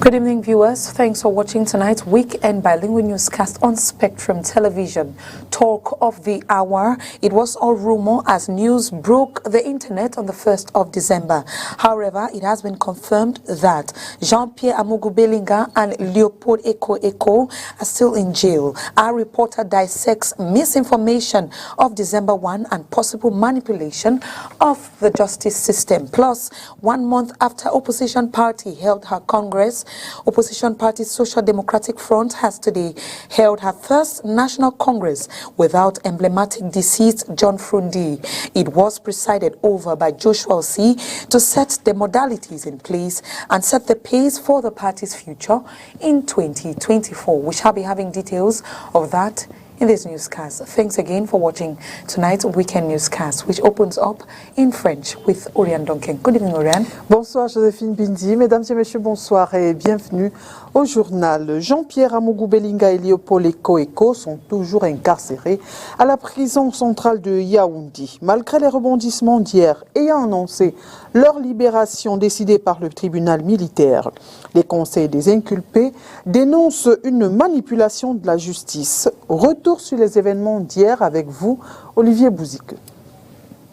Good evening, viewers. Thanks for watching tonight's weekend bilingual newscast on Spectrum Television. Talk of the hour. It was all rumor as news broke the internet on the 1st of December. However, it has been confirmed that Jean-Pierre Amougou Belinga and Leopold Eko are still in jail. Our reporter dissects misinformation of December 1 and possible manipulation of the justice system. Plus, 1 month after opposition party held her Congress, opposition party Social Democratic Front has today held her first national Congress without emblematic deceased John Frundi. It was presided over by Joshua Osei to set the modalities in place and set the pace for the party's future in 2024. We shall be having details of that in this newscast. Thanks again for watching tonight's weekend newscast, which opens up in French with Oriane Duncan. Good evening, Oriane. Bonsoir, Joséphine Bindi. Mesdames et messieurs, bonsoir et bienvenue au journal. Jean-Pierre Amougou Belinga et Leopold Eko sont toujours incarcérés à la prison centrale de Yaoundé. Malgré les rebondissements d'hier ayant annoncé leur libération décidée par le tribunal militaire, les conseils des inculpés dénoncent une manipulation de la justice. Retour sur les événements d'hier avec vous, Olivier Bouzique.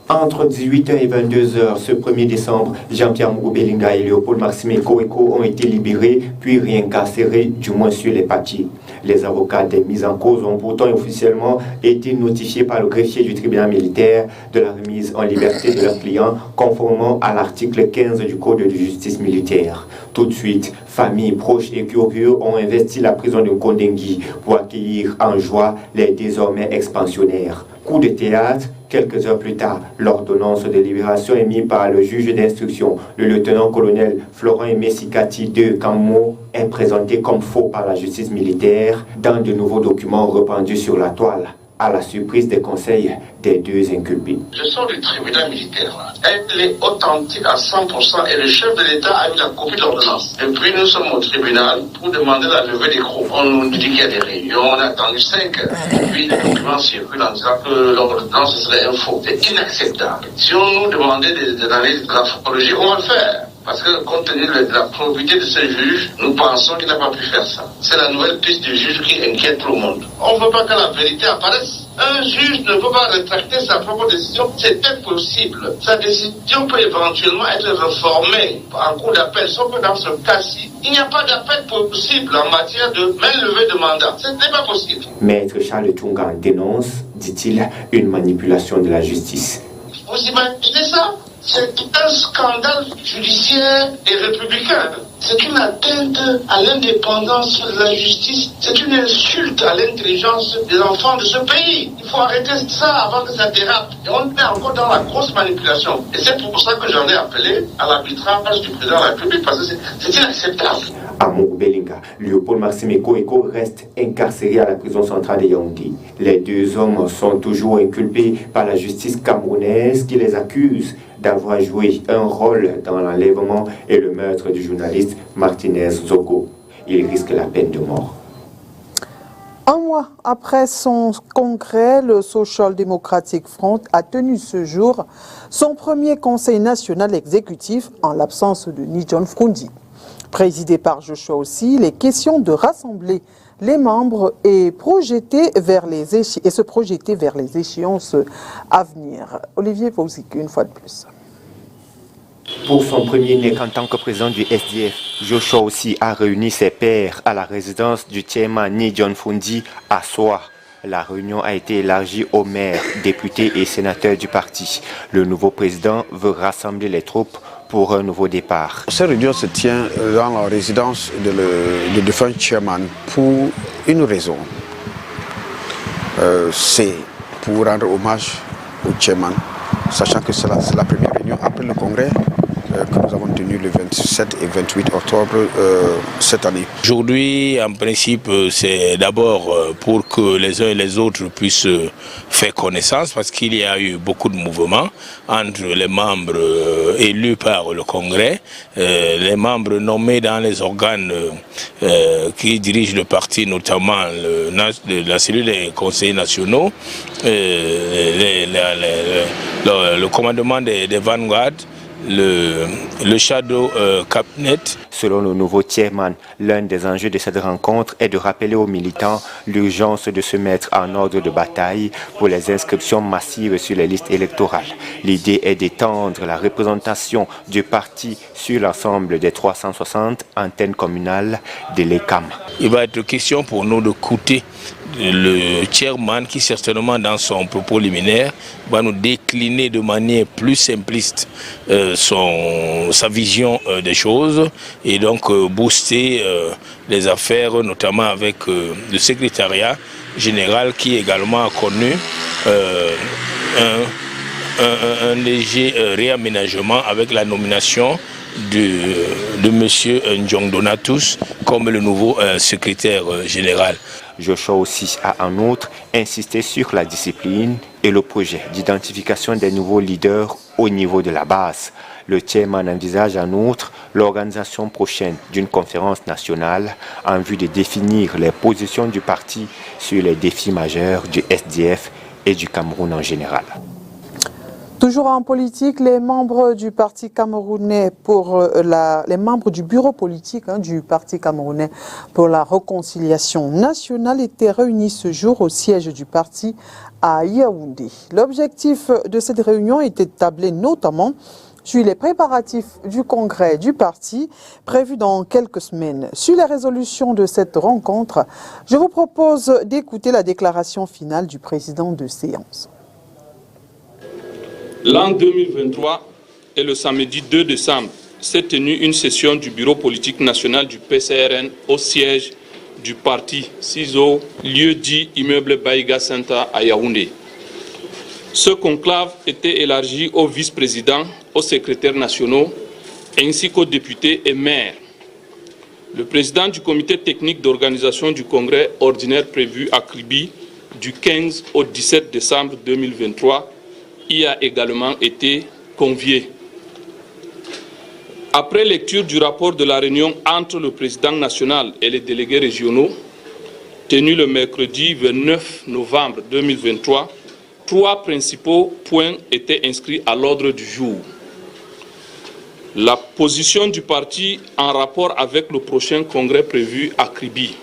Entre 18h et 22h ce 1er décembre, Jean-Pierre Amougou Belinga et Leopold Maxime Eko ont été libérés puis réincarcérés, du moins sur les papiers. Les avocats des mises en cause ont pourtant officiellement été notifiés par le greffier du tribunal militaire de la remise en liberté de leurs clients conformément à l'article 15 du Code de justice militaire. Tout de suite, familles, proches et curieux ont investi la prison de Kondengui pour accueillir en joie les désormais expansionnaires. Coup de théâtre, quelques heures plus tard, l'ordonnance de libération émise par le juge d'instruction, le lieutenant-colonel Florent Messikati de Cammo, est présentée comme faux par la justice militaire dans de nouveaux documents répandus sur la toile, à la surprise des conseils des deux inculpés. Je sors du tribunal militaire. Elle est authentique à 100% et le chef de l'État a eu la copie de l'ordonnance. Et puis nous sommes au tribunal pour demander la levée des groupes. On nous dit qu'il y a des réunions, on a attendu 5 heures. Et puis les documents circulent en disant que l'ordonnance serait un faux. C'est inacceptable. Si on nous demandait des analyses de graphologie, on va le faire. Parce que compte tenu de la probité de ce juge, nous pensons qu'il n'a pas pu faire ça. C'est la nouvelle piste du juge qui inquiète tout le monde. On ne veut pas que la vérité apparaisse. Un juge ne peut pas rétracter sa propre décision. C'est impossible. Sa décision peut éventuellement être réformée en cours d'appel. Sauf que dans ce cas-ci, il n'y a pas d'appel possible en matière de main levée de mandat. Ce n'est pas possible. Maître Charles Tungan dénonce, dit-il, une manipulation de la justice. Vous imaginez ça? C'est un scandale judiciaire et républicain. C'est une atteinte à l'indépendance de la justice. C'est une insulte à l'intelligence des enfants de ce pays. Il faut arrêter ça avant que ça dérape. Et on est encore dans la grosse manipulation. Et c'est pour ça que j'en ai appelé à l'arbitrage du président de la République, parce que c'est inacceptable. Amougou Belinga, Leopold Maxime Eko restent incarcérés à la prison centrale de Yaoundé. Les deux hommes sont toujours inculpés par la justice camerounaise qui les accuse d'avoir joué un rôle dans l'enlèvement et le meurtre du journaliste Martinez Zogo. Ils risquent la peine de mort. Un mois après son congrès, le Social Democratic Front a tenu ce jour son premier conseil national exécutif en l'absence de John Frundi. Présidé par Joshua Osei, les questions de rassembler les membres et se projeter vers les échéances à venir. Olivier Bouzique, une fois de plus. Pour son premier NEC en tant que président du SDF, Joshua Osei a réuni ses pairs à la résidence du chairman John Frundi à Soa. La réunion a été élargie aux maires, députés et sénateurs du parti. Le nouveau président veut rassembler les troupes pour un nouveau départ. Cette réunion se tient dans la résidence du défunt chairman pour une raison. C'est pour rendre hommage au chairman, sachant que c'est la première réunion après le congrès que nous avons tenu le 27 et 28 octobre cette année. Aujourd'hui, en principe, c'est d'abord pour que les uns et les autres puissent faire connaissance, parce qu'il y a eu beaucoup de mouvements entre les membres élus par le Congrès, les membres nommés dans les organes qui dirigent le parti, notamment la cellule des conseillers nationaux, le commandement des vanguards, le Shadow Cabinet. Selon le nouveau chairman, l'un des enjeux de cette rencontre est de rappeler aux militants l'urgence de se mettre en ordre de bataille pour les inscriptions massives sur les listes électorales. L'idée est d'étendre la représentation du parti sur l'ensemble des 360 antennes communales de l'ECAM. Il va être question pour nous de coûter le chairman qui certainement dans son propos liminaire va nous décliner de manière plus simpliste sa vision des choses et donc booster les affaires notamment avec le secrétariat général qui également a connu un léger réaménagement avec la nomination de M. Ndjong Donatus comme le nouveau secrétaire général. Joshua aussi a en outre insisté sur la discipline et le projet d'identification des nouveaux leaders au niveau de la base. Le chairman envisage en outre l'organisation prochaine d'une conférence nationale en vue de définir les positions du parti sur les défis majeurs du SDF et du Cameroun en général. Toujours en politique, les membres du Parti camerounais les membres du bureau politique du Parti camerounais pour la réconciliation nationale étaient réunis ce jour au siège du parti à Yaoundé. L'objectif de cette réunion était de tabler notamment sur les préparatifs du congrès du parti prévu dans quelques semaines. Sur les résolutions de cette rencontre, je vous propose d'écouter la déclaration finale du président de séance. L'an 2023 et le samedi 2 décembre s'est tenue une session du bureau politique national du PCRN au siège du parti CISO, lieu dit immeuble Baïga Center à Yaoundé. Ce conclave était élargi aux vice-présidents, aux secrétaires nationaux ainsi qu'aux députés et maires. Le président du comité technique d'organisation du congrès ordinaire prévu à Kribi du 15 au 17 décembre 2023 y a également été convié. Après lecture du rapport de la réunion entre le président national et les délégués régionaux, tenue le mercredi 29 novembre 2023, 3 principaux points étaient inscrits à l'ordre du jour. La position du parti en rapport avec le prochain congrès prévu à Kribi,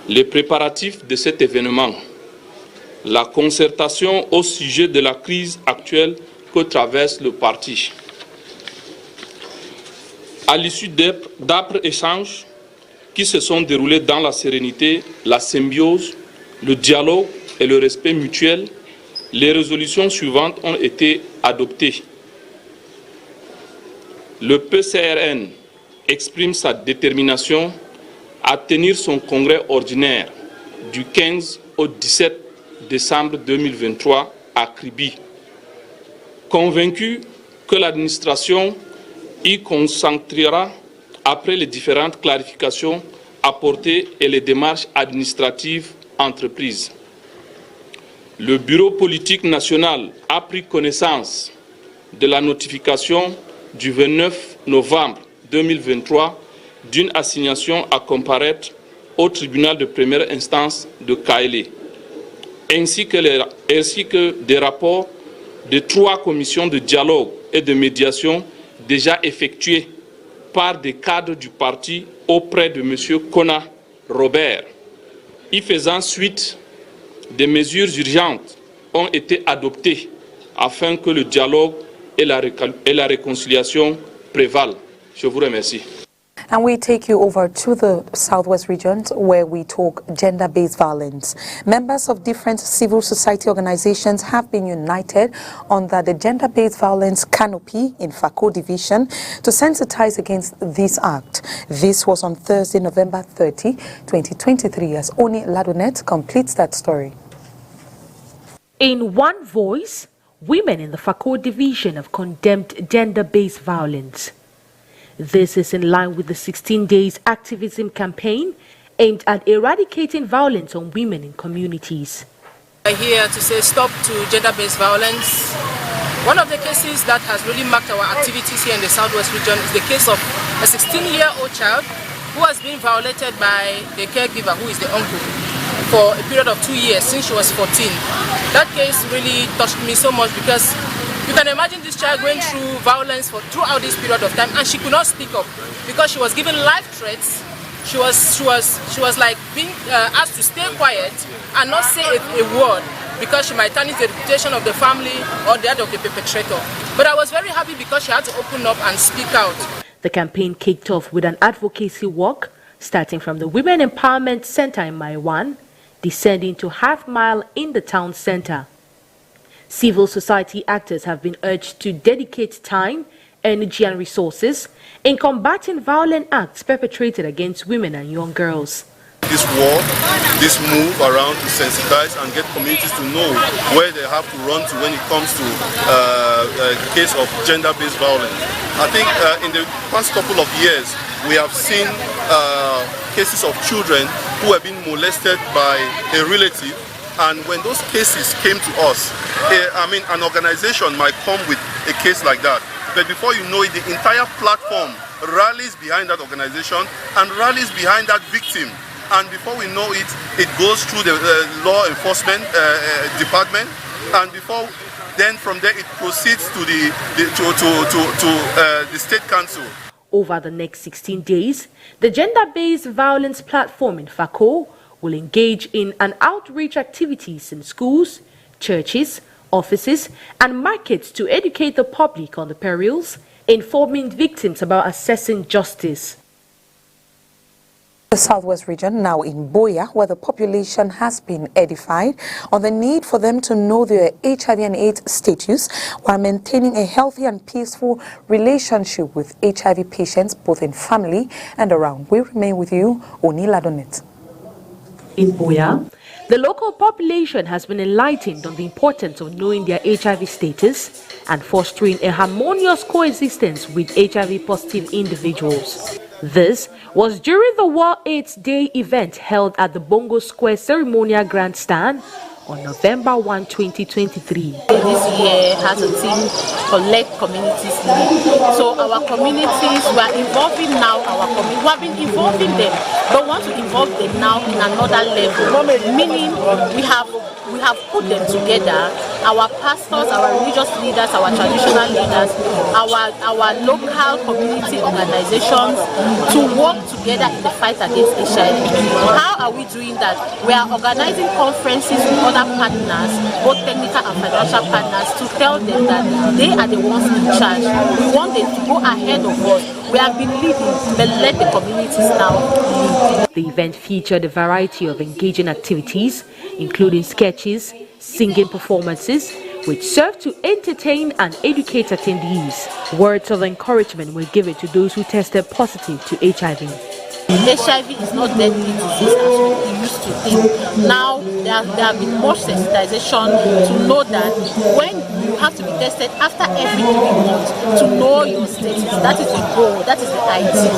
les préparatifs de cet événement, la concertation au sujet de la crise actuelle que traverse le parti. À l'issue d'âpres échanges qui se sont déroulés dans la sérénité, la symbiose, le dialogue et le respect mutuel, les résolutions suivantes ont été adoptées. Le PCRN exprime sa détermination à tenir son congrès ordinaire du 15 au 17 décembre 2023 à Kribi, convaincu que l'administration y concentrera après les différentes clarifications apportées et les démarches administratives entreprises. Le bureau politique national a pris connaissance de la notification du 29 novembre 2023 d'une assignation à comparaître au tribunal de première instance de Kaélé, ainsi que des rapports de 3 commissions de dialogue et de médiation déjà effectuées par des cadres du parti auprès de M. Kona Robert. Y faisant suite, des mesures urgentes ont été adoptées afin que le dialogue et la réconciliation prévalent. Je vous remercie. And we take you over to the Southwest region where we talk gender-based violence. Members of different civil society organizations have been united under the gender-based violence canopy in Fako division to sensitize against this act. This was on Thursday, November 30, 2023, as Oni Ladonet completes that story. In one voice, women in the Fako division have condemned gender-based violence. This is in line with the 16 days activism campaign aimed at eradicating violence on women in communities. I'm here to say stop to gender-based violence. One of the cases that has really marked our activities here in the Southwest region is the case of a 16-year-old child who has been violated by the caregiver, who is the uncle, for a period of 2 years since she was 14. That case really touched me so much because You can imagine this child going through violence throughout this period of time, and she could not speak up because she was given life threats. She was like being asked to stay quiet and not say a word because she might tarnish the reputation of the family or that of the perpetrator. But I was very happy because she had to open up and speak out. The campaign kicked off with an advocacy walk starting from the Women Empowerment Center in Maiwan, descending to Half Mile in the town center. Civil society actors have been urged to dedicate time, energy and resources in combating violent acts perpetrated against women and young girls. This war, this move around to sensitize and get communities to know where they have to run to when it comes to the case of gender-based violence. I think in the past couple of years, we have seen cases of children who have been molested by a relative, and when those cases came to us, an organization might come with a case like that, but before you know it, the entire platform rallies behind that organization and rallies behind that victim. And before we know it, it goes through the law enforcement department, and from there it proceeds to the state council. Over the next 16 days, the gender-based violence platform in Fako will engage in an outreach activities in schools, churches, offices and markets to educate the public on the perils, informing victims about assessing justice. The Southwest region, now in Boya, where the population has been edified on the need for them to know their HIV and AIDS status while maintaining a healthy and peaceful relationship with HIV patients both in family and around. We remain with you, Onila Donet. In Boya, the local population has been enlightened on the importance of knowing their HIV status and fostering a harmonious coexistence with HIV-positive individuals. This was during the World AIDS Day event held at the Bongo Square Ceremonial Grandstand on November 1, 2023. This year has a theme, collect communities need. So our communities, we are involving now we have been involving them, but want to involve them now in another level, meaning we have put them together, our pastors, our religious leaders, our traditional leaders, our local community organizations to work together in the fight against HIV. How are we doing that? We are organizing conferences with other partners, both technical and financial partners, to tell them that they are the ones in charge. We want them to go ahead of us. We have been leading, but let the communities now lead. The event featured a variety of engaging activities, including sketches, singing performances, which served to entertain and educate attendees. Words of encouragement were given to those who tested positive to HIV. HIV is not deadly disease as we used to think. Now there have been more sensitization to know that when you have to be tested after every 3 months to know your status. That is the goal, that is the idea.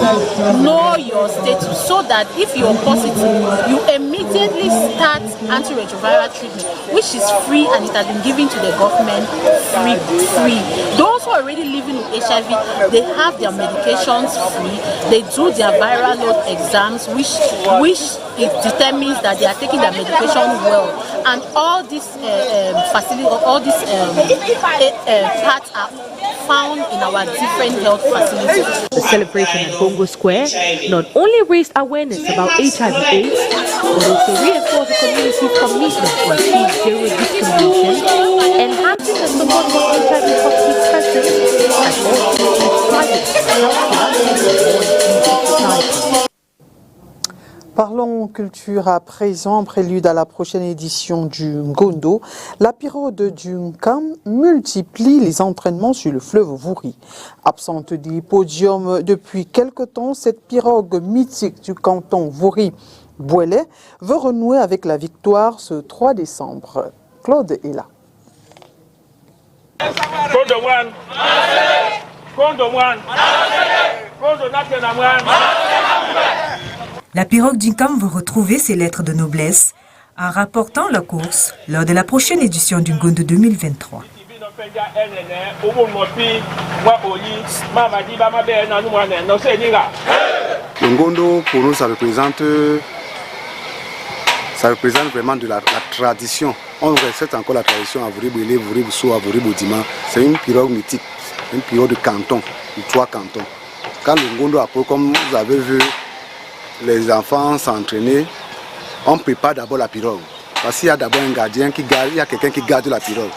Know your status so that if you're positive, you immediately start antiretroviral treatment, which is free and it has been given to the government free. Those who are already living with HIV, they have their medications free. They do their viral load exams, which it determines that they are taking their medication well, and all these facilities, all these parts are found in our different health facilities. The celebration at Bongo Square not only raised awareness about HIV/AIDS, but also reinforced the community's commitment to achieve zero discrimination, enhancing the support for HIV-positive persons, and also Parlons culture à présent, prélude à la prochaine édition du Ngondo. La pirogue du Nkam multiplie les entraînements sur le fleuve Vouri. Absente des podiums depuis quelque temps, cette pirogue mythique du canton Vouri-Bouellet veut renouer avec la victoire ce 3 décembre. Claude est là. La pirogue d'Inkam veut retrouver ses lettres de noblesse en rapportant la course lors de la prochaine édition du Ngondo 2023. Le Ngondo, pour nous, ça Ça représente vraiment de la tradition. On respecte encore la tradition à Vouribouilé, Vouriboussou, à Vouriboudima. C'est une pirogue mythique, une pirogue de canton, de 3 cantons. Quand le Ngondo a comme vous avez vu les enfants s'entraîner, on prépare d'abord la pirogue. Parce qu'il y a d'abord un gardien qui garde, il y a quelqu'un qui garde la pirogue.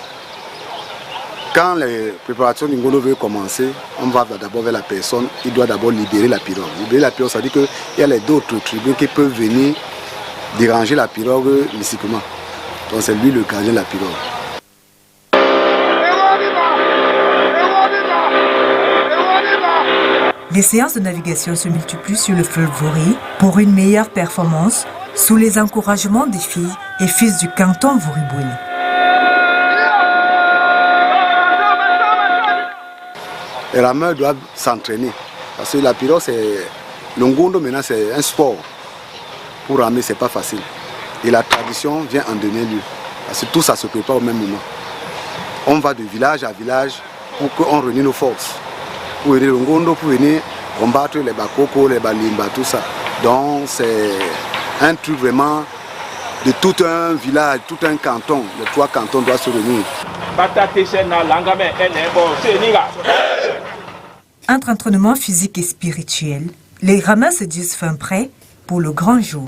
Quand les préparations du Ngondo veulent commencer, on va d'abord vers la personne, il doit d'abord libérer la pirogue. Libérer la pirogue, ça veut dire qu'il y a les d'autres tribus qui peuvent venir déranger la pirogue mystiquement. Donc c'est lui le gardien de la pirogue. Les séances de navigation se multiplient sur le fleuve Vouri pour une meilleure performance sous les encouragements des filles et fils du canton Vouribouilé. Les rameurs doivent s'entraîner. Parce que la pirogue, le Ngondo maintenant, c'est un sport. Pour ramer, c'est pas facile. Et la tradition vient en dernier lieu. Parce que tout ça se prépare au même moment. On va de village à village pour qu'on réunisse nos forces. Pour aider le Ngondo, pour venir combattre les Bakoko, les Balimba, tout ça. Donc c'est un truc vraiment de tout un village, tout un canton. Les 3 cantons doivent se réunir. Entre entraînement physique et spirituel, les rameurs se disent fin prêts pour le grand jour.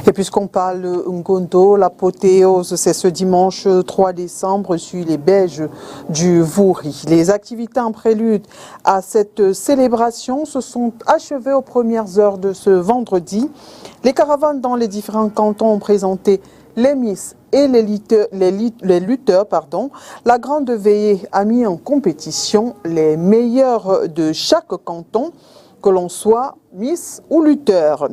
Et puisqu'on parle Ngondo, l'apothéose, c'est ce dimanche 3 décembre sur les berges du Vouri. Les activités en prélude à cette célébration se sont achevées aux premières heures de ce vendredi. Les caravanes dans les différents cantons ont présenté les Miss et les lutteurs. La grande veillée a mis en compétition les meilleurs de chaque canton, que l'on soit Miss ou lutteur.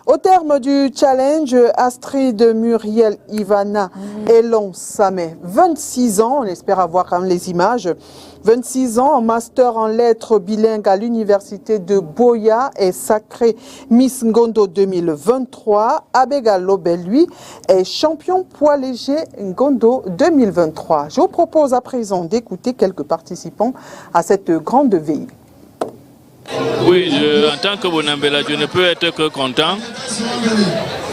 Au terme du challenge, Astrid Muriel Ivana Elon Samé, 26 ans, on espère avoir quand même les images, 26 ans, en master en lettres bilingues à l'université de Boya est sacrée Miss Ngondo 2023. Abega Lobel, lui, est champion poids léger Ngondo 2023. Je vous propose à présent d'écouter quelques participants à cette grande veillée. Oui, en tant que Bonambela, je ne peux être que content.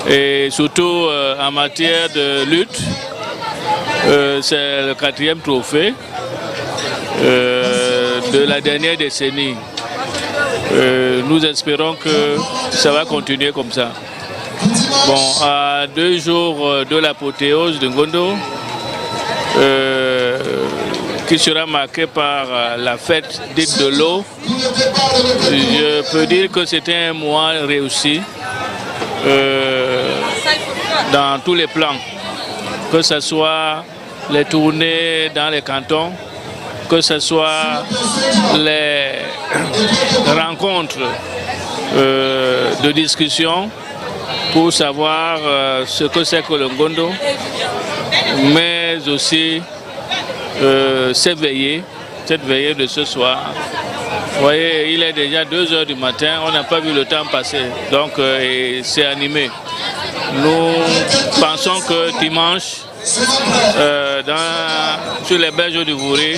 Et surtout en matière de lutte, c'est le 4e trophée de la dernière décennie. Nous espérons que ça va continuer comme ça. Bon, à 2 jours de l'apothéose de Ngondo, qui sera marqué par la fête dite de l'eau, je peux dire que c'était un mois réussi dans tous les plans, que ce soit les tournées dans les cantons, que ce soit les rencontres de discussion pour savoir ce que c'est que le Ngondo, mais aussi cette veillée de ce soir. Vous voyez, il est déjà 2 h du matin, on n'a pas vu le temps passer, donc c'est animé. Nous pensons que dimanche, sur les berges du Vouri,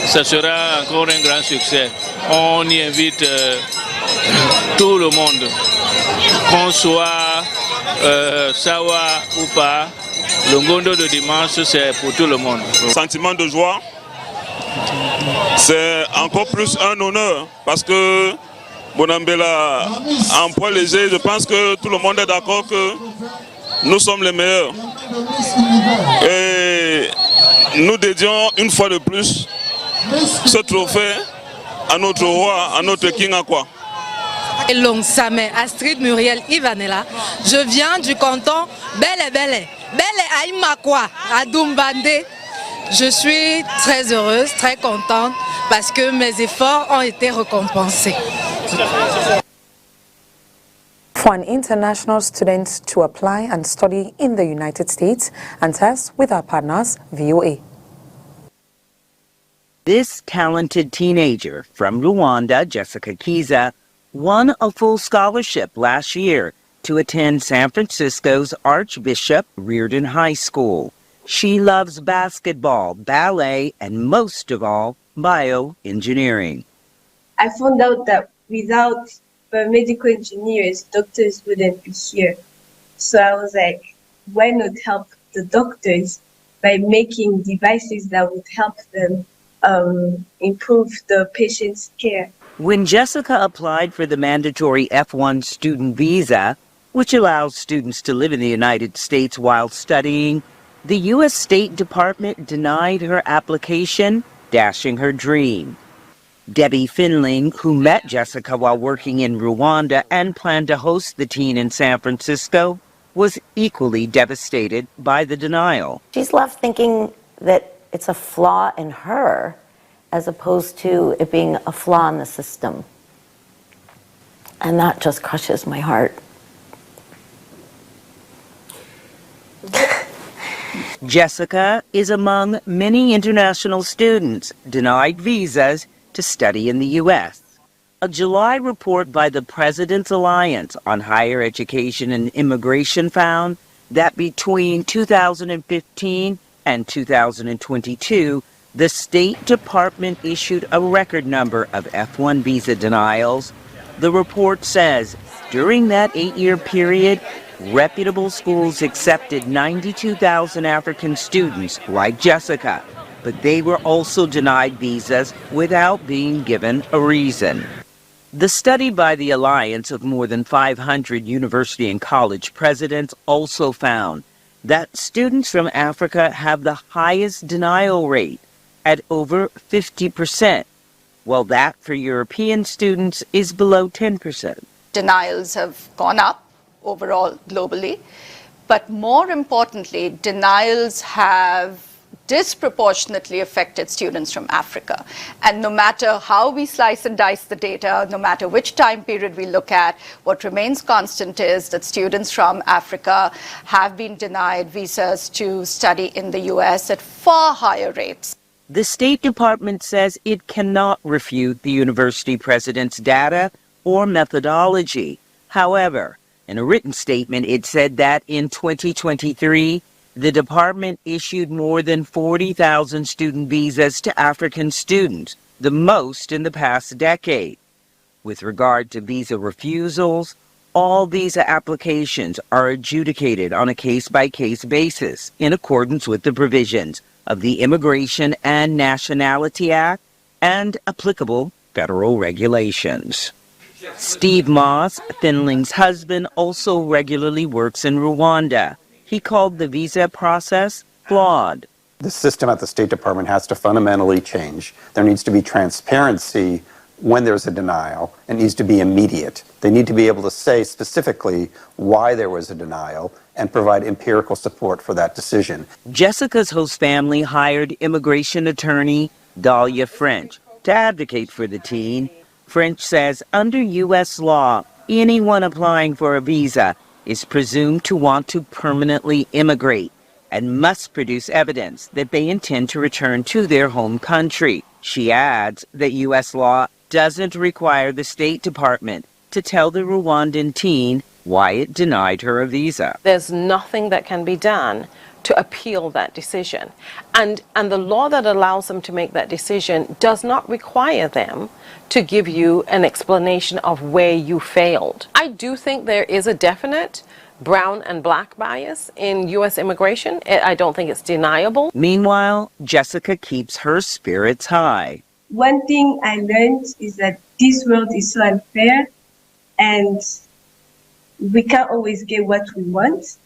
ça sera encore un grand succès. On y invite tout le monde, qu'on soit Sawa ou pas. Le Ngondo de dimanche, c'est pour tout le monde. Sentiment de joie, c'est encore plus un honneur parce que Bonambela, en poids léger, je pense que tout le monde est d'accord que nous sommes les meilleurs. Et nous dédions une fois de plus ce trophée à notre roi, à notre King Akwa. Elon Samé, Astrid Muriel Ivanela, je viens du canton Belle Aïmakwa, à Doumbandé. Je suis très heureuse, très contente parce que mes efforts ont été récompensés. For an international student to apply and study in the United States and test with our partners, VOA. This talented teenager from Rwanda, Jessica Kiza, won a full scholarship last year to attend San Francisco's Archbishop Reardon High School. She loves basketball, ballet, and most of all, bioengineering. I found out that without medical engineers, doctors wouldn't be here. So I was like, why not help the doctors by making devices that would help them improve the patient's care. When Jessica applied for the mandatory F1 student visa, which allows students to live in the United States while studying, the U.S. State Department denied her application, dashing her dream. Debbie Finling, who met Jessica while working in Rwanda and planned to host the teen in San Francisco, was equally devastated by the denial. She's left thinking that it's a flaw in her as opposed to it being a flaw in the system. And that just crushes my heart. Jessica is among many international students denied visas to study in the U.S. A July report by the President's Alliance on Higher Education and Immigration found that between 2015 and 2022, the State Department issued a record number of F1 visa denials. The report says during that 8-year period, reputable schools accepted 92,000 African students like Jessica, but they were also denied visas without being given a reason. The study by the Alliance of more than 500 university and college presidents also found that students from Africa have the highest denial rate at over 50%, while that for European students is below 10%. Denials have gone up overall globally, but more importantly, denials have disproportionately affected students from Africa. And no matter how we slice and dice the data, no matter which time period we look at, what remains constant is that students from Africa have been denied visas to study in the US at far higher rates. The State Department says it cannot refute the university president's data or methodology. However, in a written statement, it said that in 2023, the department issued more than 40,000 student visas to African students, the most in the past decade. With regard to visa refusals, all visa applications are adjudicated on a case-by-case basis in accordance with the provisions of the Immigration and Nationality Act and applicable federal regulations. Steve Moss, Finling's husband, also regularly works in Rwanda. He called the visa process flawed. The system at the State Department has to fundamentally change. There needs to be transparency when there's a denial. It needs to be immediate. They need to be able to say specifically why there was a denial and provide empirical support for that decision. Jessica's host family hired immigration attorney Dahlia French to advocate for the teen. French says under U.S. law, anyone applying for a visa is presumed to want to permanently immigrate and must produce evidence that they intend to return to their home country. She adds that U.S. law doesn't require the State Department to tell the Rwandan teen why it denied her a visa. There's nothing that can be done to appeal that decision. And the law that allows them to make that decision does not require them to give you an explanation of where you failed. I do think there is a definite brown and black bias in U.S. immigration. I don't think it's deniable. Meanwhile, Jessica keeps her spirits high. One thing I learned is that this world is so unfair and we can't always get what we want,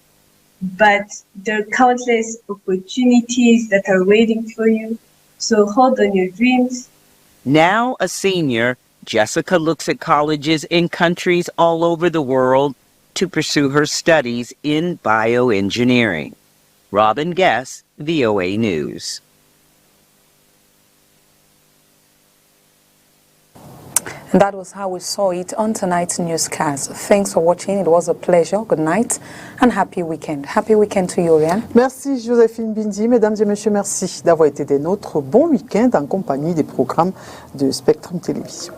but there are countless opportunities that are waiting for you. So hold on your dreams. Now a senior, Jessica looks at colleges in countries all over the world to pursue her studies in bioengineering. Robin Guess, VOA News. And that was how we saw it on tonight's newscast. Thanks for watching. It was a pleasure. Good night and happy weekend. Happy weekend to you, Oriane. Merci Joséphine Bindi. Mesdames et messieurs, merci d'avoir été des nôtres. Bon week-end en compagnie des programmes de Spectrum Télévision.